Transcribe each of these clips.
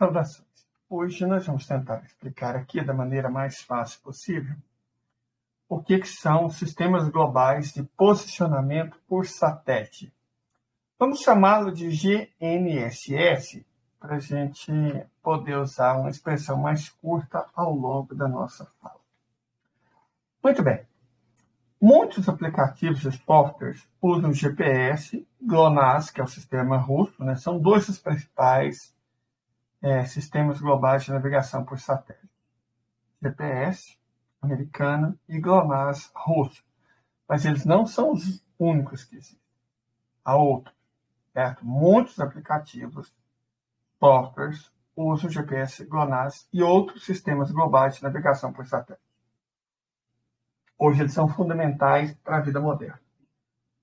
Saudações. Hoje nós vamos tentar explicar aqui da maneira mais fácil possível o que são sistemas globais de posicionamento por satélite. Vamos chamá-lo de GNSS para a gente poder usar uma expressão mais curta ao longo da nossa fala. Muito bem. Muitos aplicativos e softwares usam GPS, GLONASS, que é o sistema russo, né? São dois dos principais sistemas globais de navegação por satélite. GPS, americano, e GLONASS, russo. Mas eles não são os únicos que existem. Há outros, certo? Muitos aplicativos, softwares, usam GPS, GLONASS e outros sistemas globais de navegação por satélite. Hoje eles são fundamentais para a vida moderna.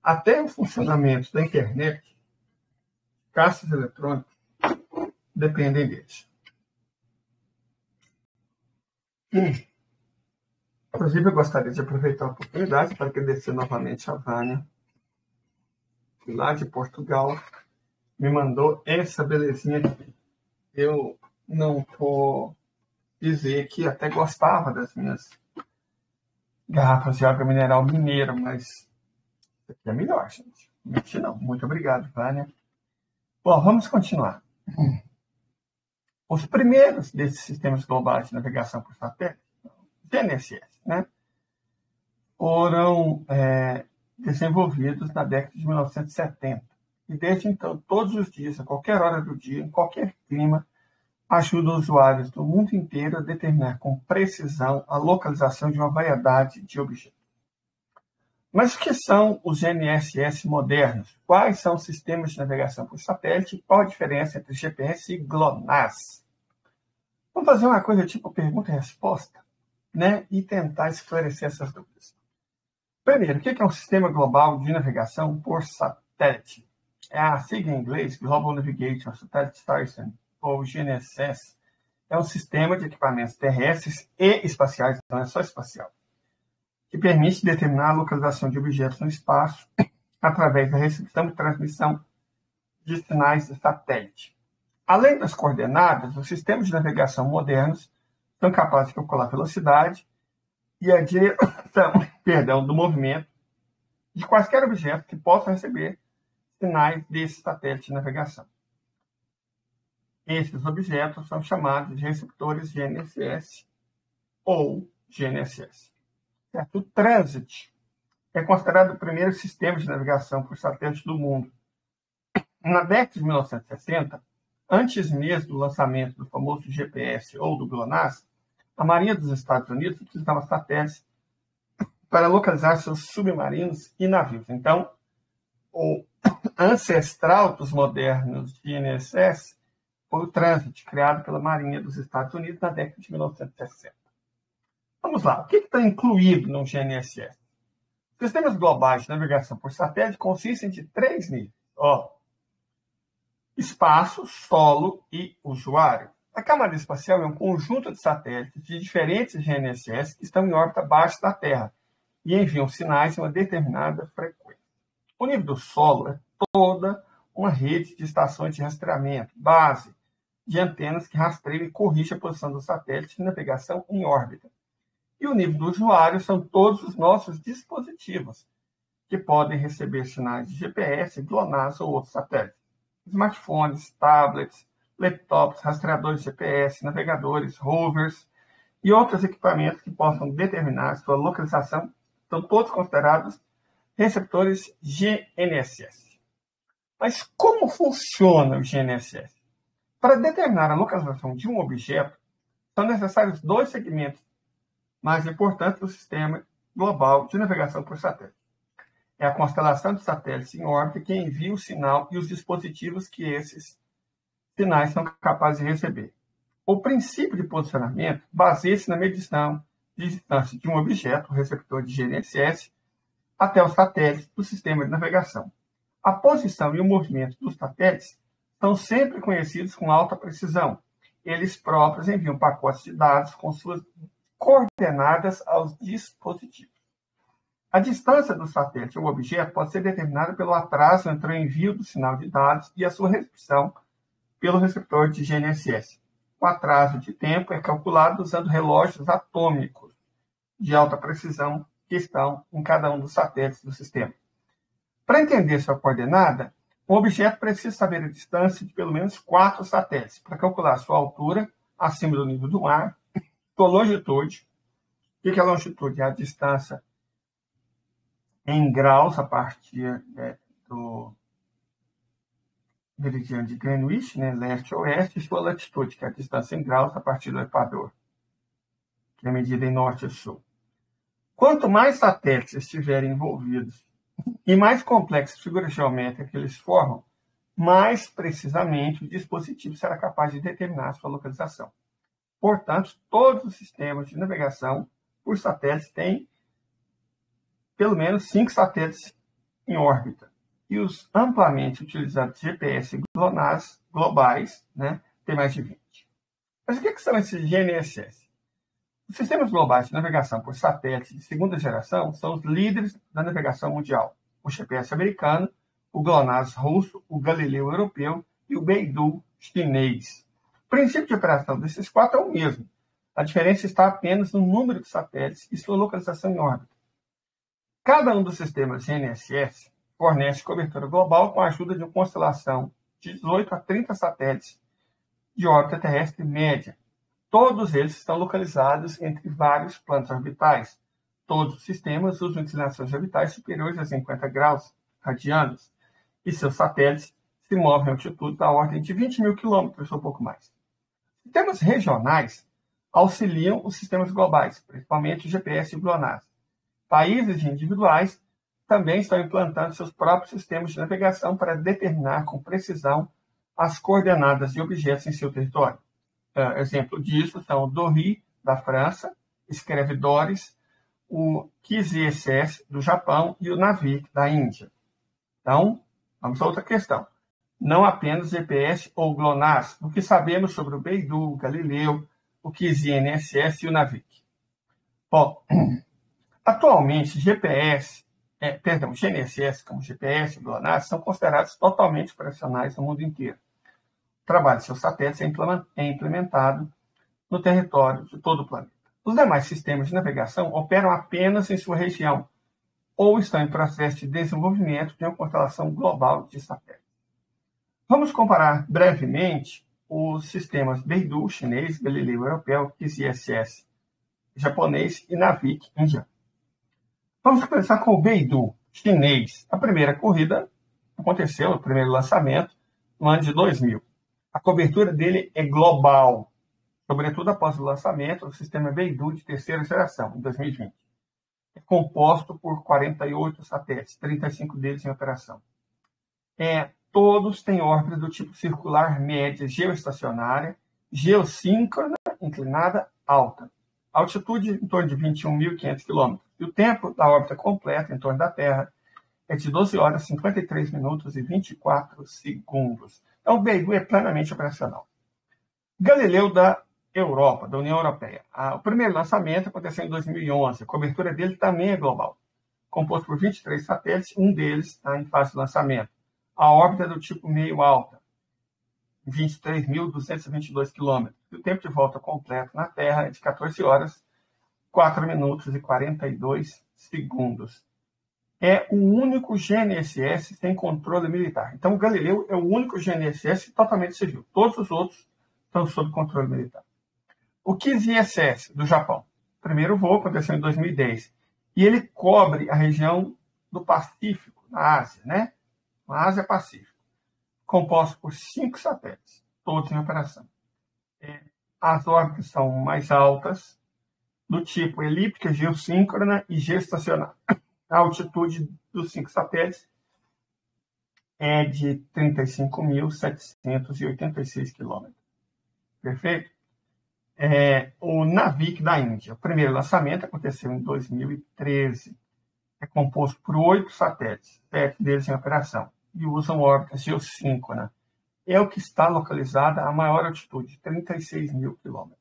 Até o funcionamento da internet, caixas eletrônicos, dependem deles. Inclusive, eu gostaria de aproveitar a oportunidade para agradecer novamente a Vânia, que lá de Portugal me mandou essa belezinha aqui. Eu não vou dizer que até gostava das minhas garrafas de água mineral mineira, mas isso aqui é melhor, gente. Mentira não. Muito obrigado, Vânia. Bom, vamos continuar. Os primeiros desses sistemas globais de navegação por satélite, GNSS, né, foram desenvolvidos na década de 1970. E desde então, todos os dias, a qualquer hora do dia, em qualquer clima, ajudam usuários do mundo inteiro a determinar com precisão a localização de uma variedade de objetos. Mas o que são os GNSS modernos? Quais são os sistemas de navegação por satélite? Qual a diferença entre GPS e GLONASS? Vamos fazer uma coisa tipo pergunta e resposta, né? E tentar esclarecer essas dúvidas. Primeiro, o que é um sistema global de navegação por satélite? É a sigla em inglês, Global Navigation Satellite System, ou GNSS. É um sistema de equipamentos terrestres e espaciais, não é só espacial, que permite determinar a localização de objetos no espaço através da recepção e transmissão de sinais de satélite. Além das coordenadas, os sistemas de navegação modernos são capazes de calcular a velocidade e a direção do movimento de quaisquer objetos que possam receber sinais desse satélite de navegação. Esses objetos são chamados de receptores GNSS ou GNSS. Certo? O Transit é considerado o primeiro sistema de navegação por satélite do mundo. Na década de 1960, antes mesmo do lançamento do famoso GPS ou do GLONASS, a Marinha dos Estados Unidos utilizava satélites para localizar seus submarinos e navios. Então, o ancestral dos modernos GNSS foi o Transit, criado pela Marinha dos Estados Unidos na década de 1960. Vamos lá, o que está incluído no GNSS? Sistemas globais de navegação por satélite consistem de 3 níveis. Espaço, solo e usuário. A camada espacial é um conjunto de satélites de diferentes GNSS que estão em órbita abaixo da Terra e enviam sinais em uma determinada frequência. O nível do solo é toda uma rede de estações de rastreamento, base de antenas que rastreiam e corrigem a posição do satélite de navegação em órbita. E o nível do usuário são todos os nossos dispositivos, que podem receber sinais de GPS, GLONASS ou outros satélites. Smartphones, tablets, laptops, rastreadores de GPS, navegadores, rovers e outros equipamentos que possam determinar sua localização são todos considerados receptores GNSS. Mas como funciona o GNSS? Para determinar a localização de um objeto, são necessários 2 segmentos mais importantes do sistema global de navegação por satélite. É a constelação de satélites em órbita que envia o sinal e os dispositivos que esses sinais são capazes de receber. O princípio de posicionamento baseia-se na medição de distância de um objeto, o receptor de GNSS, até os satélites do sistema de navegação. A posição e o movimento dos satélites são sempre conhecidos com alta precisão. Eles próprios enviam pacotes de dados com suas coordenadas aos dispositivos. A distância do satélite ao objeto pode ser determinada pelo atraso entre o envio do sinal de dados e a sua recepção pelo receptor de GNSS. O atraso de tempo é calculado usando relógios atômicos de alta precisão que estão em cada um dos satélites do sistema. Para entender sua coordenada, um objeto precisa saber a distância de pelo menos 4 satélites para calcular sua altura acima do nível do mar, sua longitude. O que é a longitude? É a distância em graus a partir do meridiano de Greenwich, leste a oeste, e sua latitude, que é a distância em graus a partir do Equador, que é medida em norte e sul. Quanto mais satélites estiverem envolvidos e mais complexa a figura geométrica que eles formam, mais precisamente o dispositivo será capaz de determinar a sua localização. Portanto, todos os sistemas de navegação por satélites têm pelo menos 5 satélites em órbita. E os amplamente utilizados GPS GLONASS globais, tem mais de 20. Mas o que são esses GNSS? Os sistemas globais de navegação por satélites de segunda geração são os líderes da navegação mundial. O GPS americano, o GLONASS russo, o Galileu europeu e o Beidou chinês. O princípio de operação desses 4 é o mesmo. A diferença está apenas no número de satélites e sua localização em órbita. Cada um dos sistemas GNSS fornece cobertura global com a ajuda de uma constelação de 18 a 30 satélites de órbita terrestre média. Todos eles estão localizados entre vários planos orbitais. Todos os sistemas usam inclinações orbitais superiores a 50 graus radianos e seus satélites se movem a altitude da ordem de 20 mil quilômetros ou pouco mais. Sistemas regionais auxiliam os sistemas globais, principalmente o GPS e o GLONASS. Países individuais também estão implantando seus próprios sistemas de navegação para determinar com precisão as coordenadas de objetos em seu território. Exemplo disso são o DORI, da França, escreve DORIS, o QZSS, do Japão, e o NAVIC, da Índia. Então, vamos a outra questão. Não apenas GPS ou GLONASS, o que sabemos sobre o Beidou, o Galileu, o QZNSS e o NAVIC. Bom, atualmente, GNSS, como GPS e GLONASS, são considerados totalmente operacionais no mundo inteiro. O trabalho de seus satélites é implementado no território de todo o planeta. Os demais sistemas de navegação operam apenas em sua região ou estão em processo de desenvolvimento de uma constelação global de satélites. Vamos comparar brevemente os sistemas Beidou chinês, Galileu europeu, QZSS japonês e NAVIC indiano. Vamos começar com o Beidou chinês. A primeira corrida aconteceu, o primeiro lançamento, no ano de 2000. A cobertura dele é global, sobretudo após o lançamento do sistema Beidou de terceira geração, em 2020. É composto por 48 satélites, 35 deles em operação. Todos têm órbita do tipo circular média geoestacionária, geossíncrona, inclinada, alta. Altitude em torno de 21.500 km. E o tempo da órbita completa em torno da Terra é de 12 horas, 53 minutos e 24 segundos. Então, o Beidou é plenamente operacional. Galileu da Europa, da União Europeia. O primeiro lançamento aconteceu em 2011. A cobertura dele também é global. Composto por 23 satélites, um deles está em fase de lançamento. A órbita é do tipo meio alta, 23.222 km. E o tempo de volta completo na Terra é de 14 horas, 4 minutos e 42 segundos. É o único GNSS sem controle militar. Então, o Galileu é o único GNSS totalmente civil. Todos os outros estão sob controle militar. O QZSS, do Japão. O primeiro voo aconteceu em 2010. E ele cobre a região do Pacífico, na Ásia, A Ásia-Pacífico. Composto por 5 satélites, todos em operação. As órbitas são mais altas, do tipo elíptica, geossíncrona e geoestacionária. A altitude dos 5 satélites é de 35.786 km. Perfeito? O NAVIC da Índia. O primeiro lançamento aconteceu em 2013. É composto por 8 satélites, 7 deles em operação, e usam órbita geossíncrona. É o que está localizada a maior altitude, 36.000 km.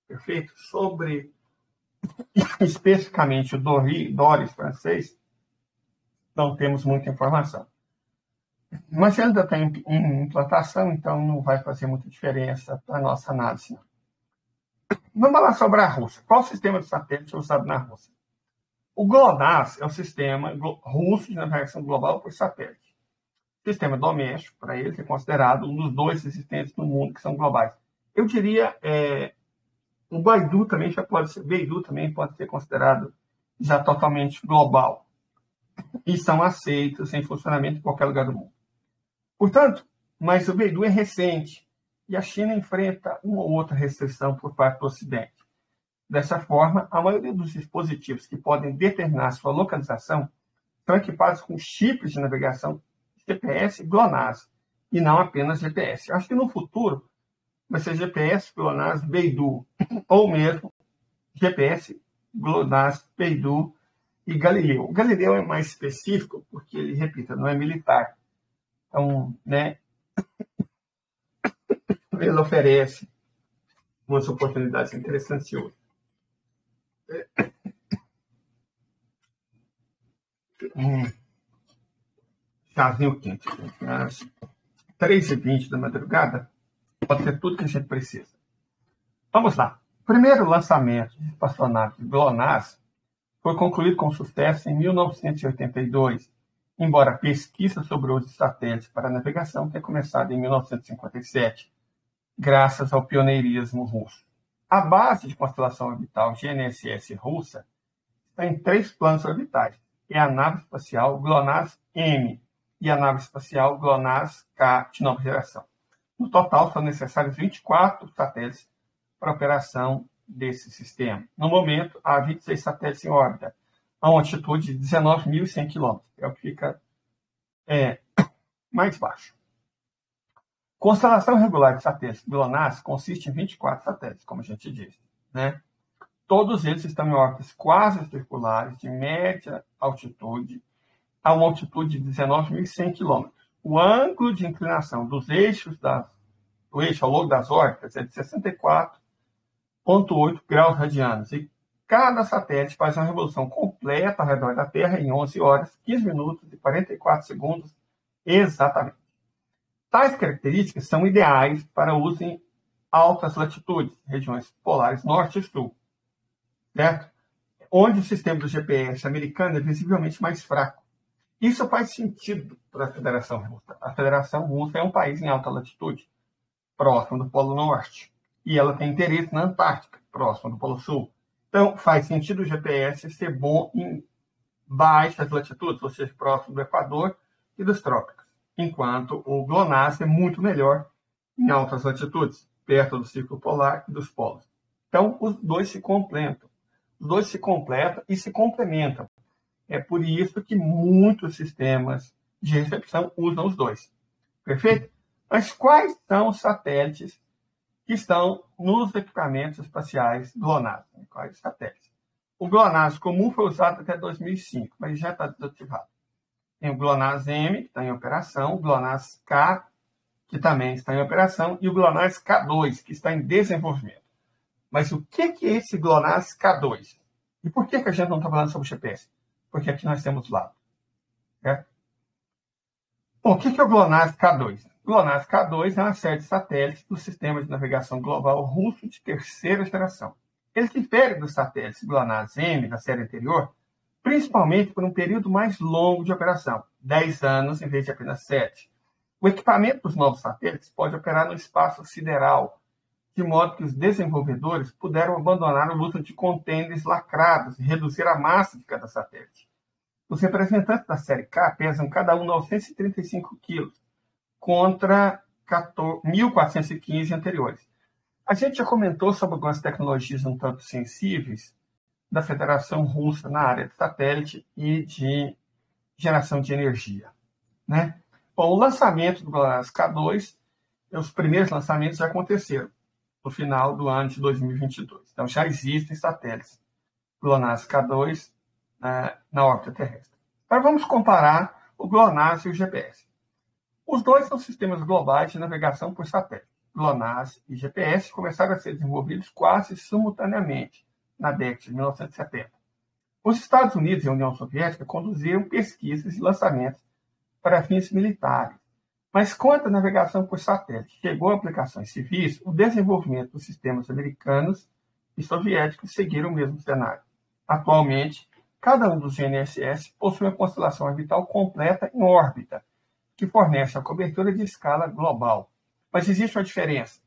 Perfeito? Sobre especificamente o DORIS francês, não temos muita informação. Mas ele ainda está em implantação, então não vai fazer muita diferença para a nossa análise. Não. Vamos falar sobre a Rússia. Qual o sistema de satélite usado na Rússia? O GLONASS é o sistema russo de navegação global por satélite. O sistema doméstico, para eles, é considerado um dos 2 existentes no mundo que são globais. Eu diria, o Beidou também pode ser considerado já totalmente global. E são aceitos em funcionamento em qualquer lugar do mundo. Portanto, mas o Beidou é recente e a China enfrenta uma ou outra restrição por parte do Ocidente. Dessa forma, a maioria dos dispositivos que podem determinar sua localização são equipados com chips de navegação GPS GLONASS e não apenas GPS. Acho que no futuro vai ser GPS GLONASS Beidou ou mesmo GPS GLONASS Beidou e Galileu. O Galileu é mais específico porque ele, repita, não é militar. Então, né, ele oferece umas oportunidades interessantes hoje. Chazinho quente. Às 3h20 da madrugada, pode ter tudo que a gente precisa. Vamos lá. O primeiro lançamento de espaçonave GLONASS foi concluído com sucesso em 1982, embora a pesquisa sobre o uso de satélites para navegação tenha começado em 1957, graças ao pioneirismo russo. A base de constelação orbital GNSS russa está em 3 planos orbitais. É a nave espacial GLONASS-M e a nave espacial GLONASS-K de nova geração. No total, são necessários 24 satélites para a operação desse sistema. No momento, há 26 satélites em órbita, a uma altitude de 19.100 km. É o que fica mais baixo. Constelação regular de satélites GLONASS consiste em 24 satélites, como a gente disse, né? Todos eles estão em órbitas quase circulares de média altitude a uma altitude de 19.100 km. O ângulo de inclinação dos eixos do eixo ao longo das órbitas é de 64,8 graus radianos e cada satélite faz uma revolução completa ao redor da Terra em 11 horas, 15 minutos e 44 segundos exatamente. Tais características são ideais para uso em altas latitudes, regiões polares norte e sul, certo? Onde o sistema do GPS americano é visivelmente mais fraco. Isso faz sentido para a Federação Russa. A Federação Russa é um país em alta latitude, próximo do Polo Norte, e ela tem interesse na Antártica, próximo do Polo Sul. Então, faz sentido o GPS ser bom em baixas latitudes, ou seja, próximo do Equador e dos trópicos, enquanto o GLONASS é muito melhor em altas latitudes, perto do círculo polar e dos polos. Então, os dois se complementam. Os dois se completam e se complementam. É por isso que muitos sistemas de recepção usam os dois. Perfeito? Mas quais são os satélites que estão nos equipamentos espaciais GLONASS? Quais satélites? O GLONASS comum foi usado até 2005, mas já está desativado. Tem o GLONASS-M, que está em operação, o GLONASS-K, que também está em operação, e o GLONASS-K2, que está em desenvolvimento. Mas o que é esse GLONASS-K2? E por que a gente não está falando sobre o GPS? Porque aqui nós temos lado. Certo? Bom, o que é o GLONASS-K2? O GLONASS-K2 é uma série de satélites do sistema de navegação global russo de terceira geração. Ele difere dos satélites GLONASS-M da série anterior, principalmente por um período mais longo de operação, 10 anos em vez de apenas 7. O equipamento dos novos satélites pode operar no espaço sideral, de modo que os desenvolvedores puderam abandonar o uso de contêineres lacrados e reduzir a massa de cada satélite. Os representantes da série K pesam cada um 935 quilos, contra 1.415 anteriores. A gente já comentou sobre algumas tecnologias um tanto sensíveis da Federação Russa na área de satélite e de geração de energia, né? Bom, o lançamento do GLONASS K2, os primeiros lançamentos já aconteceram no final do ano de 2022. Então, já existem satélites GLONASS K2 na órbita terrestre. Agora, vamos comparar o GLONASS e o GPS. Os dois são sistemas globais de navegação por satélite. GLONASS e GPS começaram a ser desenvolvidos quase simultaneamente na década de 1970. Os Estados Unidos e a União Soviética conduziram pesquisas e lançamentos para fins militares, Mas quanto à navegação por satélite chegou a aplicações civis, o desenvolvimento dos sistemas americanos e soviéticos seguiram o mesmo cenário. Atualmente, cada um dos GNSS possui uma constelação orbital completa em órbita, que fornece a cobertura de escala global. Mas existe uma diferença.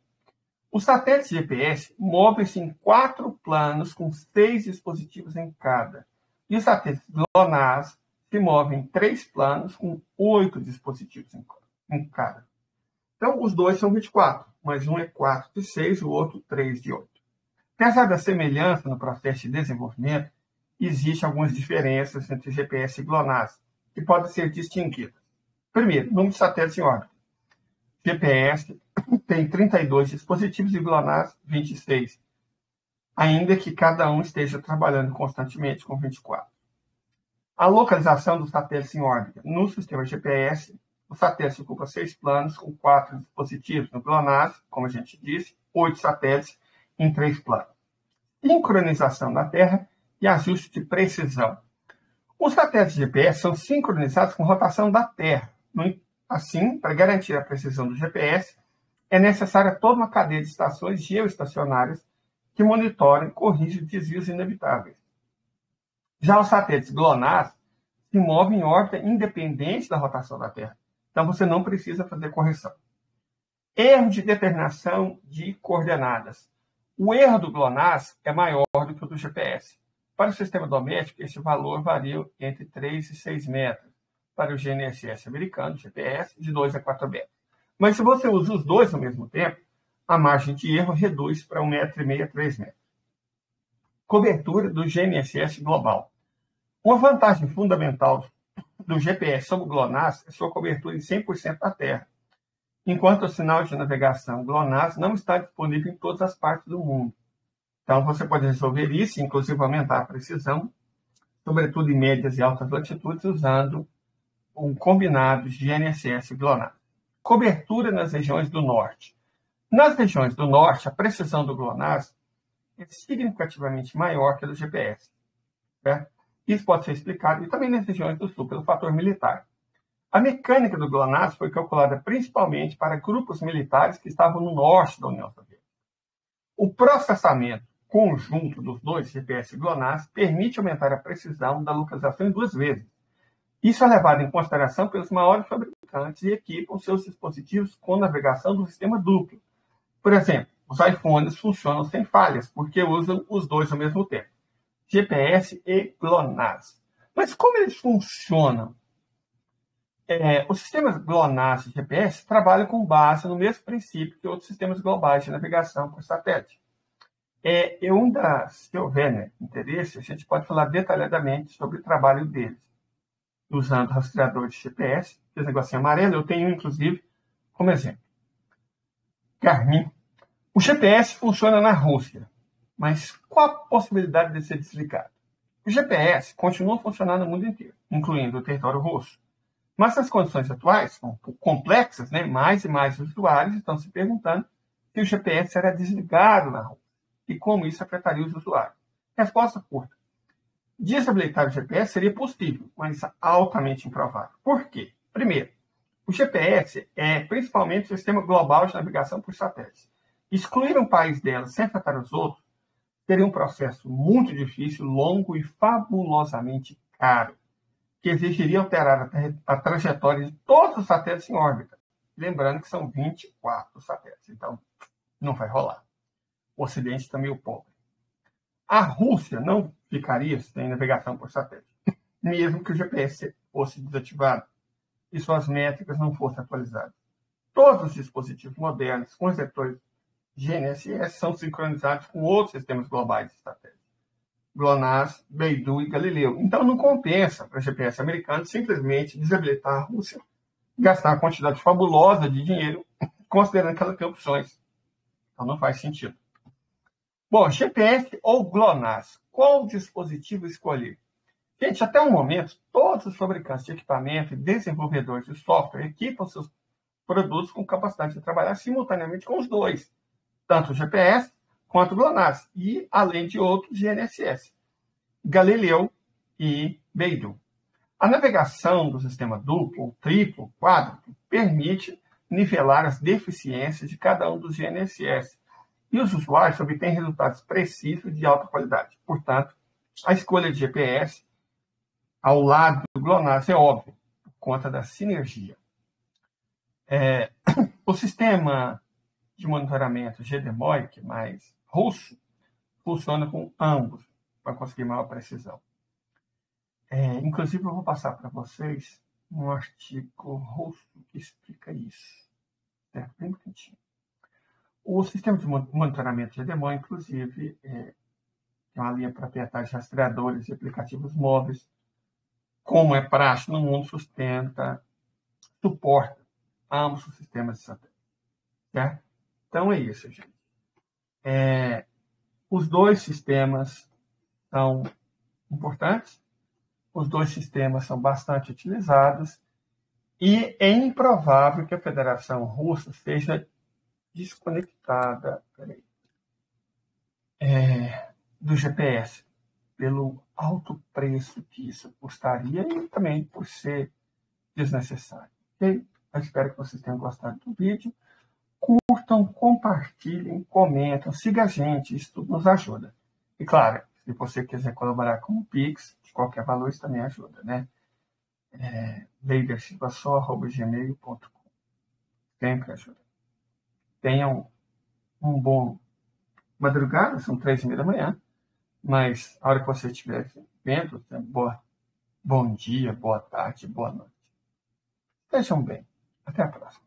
Os satélites GPS movem-se em 4 planos com 6 dispositivos em cada. E os satélites GLONASS se movem em 3 planos com 8 dispositivos em cada. Então, os dois são 24, mas um é 4 de 6 e o outro 3 de 8. Apesar da semelhança no processo de desenvolvimento, existem algumas diferenças entre GPS e GLONASS, que podem ser distinguidas. Primeiro, número de satélites em órbita. GPS tem 32 dispositivos e GLONASS 26, ainda que cada um esteja trabalhando constantemente com 24. A localização dos satélites em órbita. No sistema GPS, o satélite ocupa 6 planos com 4 dispositivos. No GLONASS, como a gente disse, 8 satélites em 3 planos. Sincronização da Terra e ajuste de precisão. Os satélites GPS são sincronizados com a rotação da Terra. Assim, para garantir a precisão do GPS, é necessária toda uma cadeia de estações geoestacionárias que monitoram e corrigem desvios inevitáveis. Já os satélites GLONASS se movem em órbita independente da rotação da Terra. Então, você não precisa fazer correção. Erro de determinação de coordenadas. O erro do GLONASS é maior do que o do GPS. Para o sistema doméstico, esse valor varia entre 3 e 6 metros. Para o GNSS americano, GPS, de 2 a 4 metros. Mas se você usa os dois ao mesmo tempo, a margem de erro reduz para 1,5 m a 3 metros. Cobertura do GNSS global. Uma vantagem fundamental do GPS sobre o GLONASS é sua cobertura em 100% da Terra, enquanto o sinal de navegação GLONASS não está disponível em todas as partes do mundo. Então, você pode resolver isso, inclusive aumentar a precisão, sobretudo em médias e altas latitudes, usando um combinado de GNSS e GLONASS. Cobertura nas regiões do norte. Nas regiões do norte, a precisão do GLONASS é significativamente maior que a do GPS. Certo? Isso pode ser explicado, e também nas regiões do sul, pelo fator militar. A mecânica do GLONASS foi calculada principalmente para grupos militares que estavam no norte da União Soviética. O processamento conjunto dos dois, GPS e GLONASS, permite aumentar a precisão da localização em 2 vezes. Isso é levado em consideração pelos maiores fabricantes e equipam seus dispositivos com navegação do sistema duplo. Por exemplo, os iPhones funcionam sem falhas, porque usam os dois ao mesmo tempo, GPS e GLONASS. Mas como eles funcionam? Os sistemas GLONASS e GPS trabalham com base no mesmo princípio que outros sistemas globais de navegação por satélite. Se houver interesse, a gente pode falar detalhadamente sobre o trabalho deles, usando rastreador de GPS, esse negocinho amarelo, eu tenho, inclusive, como exemplo. Garmin. O GPS funciona na Rússia, mas qual a possibilidade de ser desligado? O GPS continua funcionando no mundo inteiro, incluindo o território russo. Mas as condições atuais são complexas, mais e mais usuários estão se perguntando se o GPS será desligado na Rússia e como isso afetaria os usuários. Resposta curta. Desabilitar o GPS seria possível, mas altamente improvável. Por quê? Primeiro, o GPS é principalmente o sistema global de navegação por satélites. Excluir um país dela sem afetar os outros seria um processo muito difícil, longo e fabulosamente caro, que exigiria alterar a trajetória de todos os satélites em órbita. Lembrando que são 24 satélites, então não vai rolar. O Ocidente está meio pobre. A Rússia não ficaria sem navegação por satélite, mesmo que o GPS fosse desativado e suas métricas não fossem atualizadas. Todos os dispositivos modernos com receptores GNSS são sincronizados com outros sistemas globais de satélites, GLONASS, Beidou e Galileu. Então não compensa para o GPS americano simplesmente desabilitar a Rússia e gastar uma quantidade fabulosa de dinheiro, considerando que ela tem opções. Então não faz sentido. Bom, GPS ou GLONASS, qual dispositivo escolher? Gente, até o momento, todos os fabricantes de equipamento e desenvolvedores de software equipam seus produtos com capacidade de trabalhar simultaneamente com os dois, tanto o GPS quanto o GLONASS, e além de outros GNSS, Galileu e Beidou. A navegação do sistema duplo, triplo, quádruplo permite nivelar as deficiências de cada um dos GNSS e os usuários obtêm resultados precisos de alta qualidade. Portanto, a escolha de GPS ao lado do GLONASS é óbvia, por conta da sinergia. O sistema de monitoramento GDEMOIC, mais russo, funciona com ambos, para conseguir maior precisão. Inclusive, eu vou passar para vocês um artigo russo que explica isso. Certo? Bem bonitinho. O sistema de monitoramento GDEMOIC, inclusive, tem uma linha proprietária de rastreadores e aplicativos móveis, como é prático no mundo, suporta ambos os sistemas de satélite. Certo? Então é isso, gente. Os dois sistemas são importantes, os dois sistemas são bastante utilizados e é improvável que a Federação Russa seja desconectada do GPS pelo alto preço que isso custaria e também por ser desnecessário. Okay? Eu espero que vocês tenham gostado do vídeo. Curtam, compartilhem, comentem, sigam a gente, isso tudo nos ajuda. E claro, se você quiser colaborar com o Pix, de qualquer valor, isso também ajuda, né? leidersilvasó@gmail.com. Sempre ajuda. Tenham um bom madrugada, são 3h30 da manhã, mas a hora que você estiver vendo, bom dia, boa tarde, boa noite. Estejam bem. Até a próxima.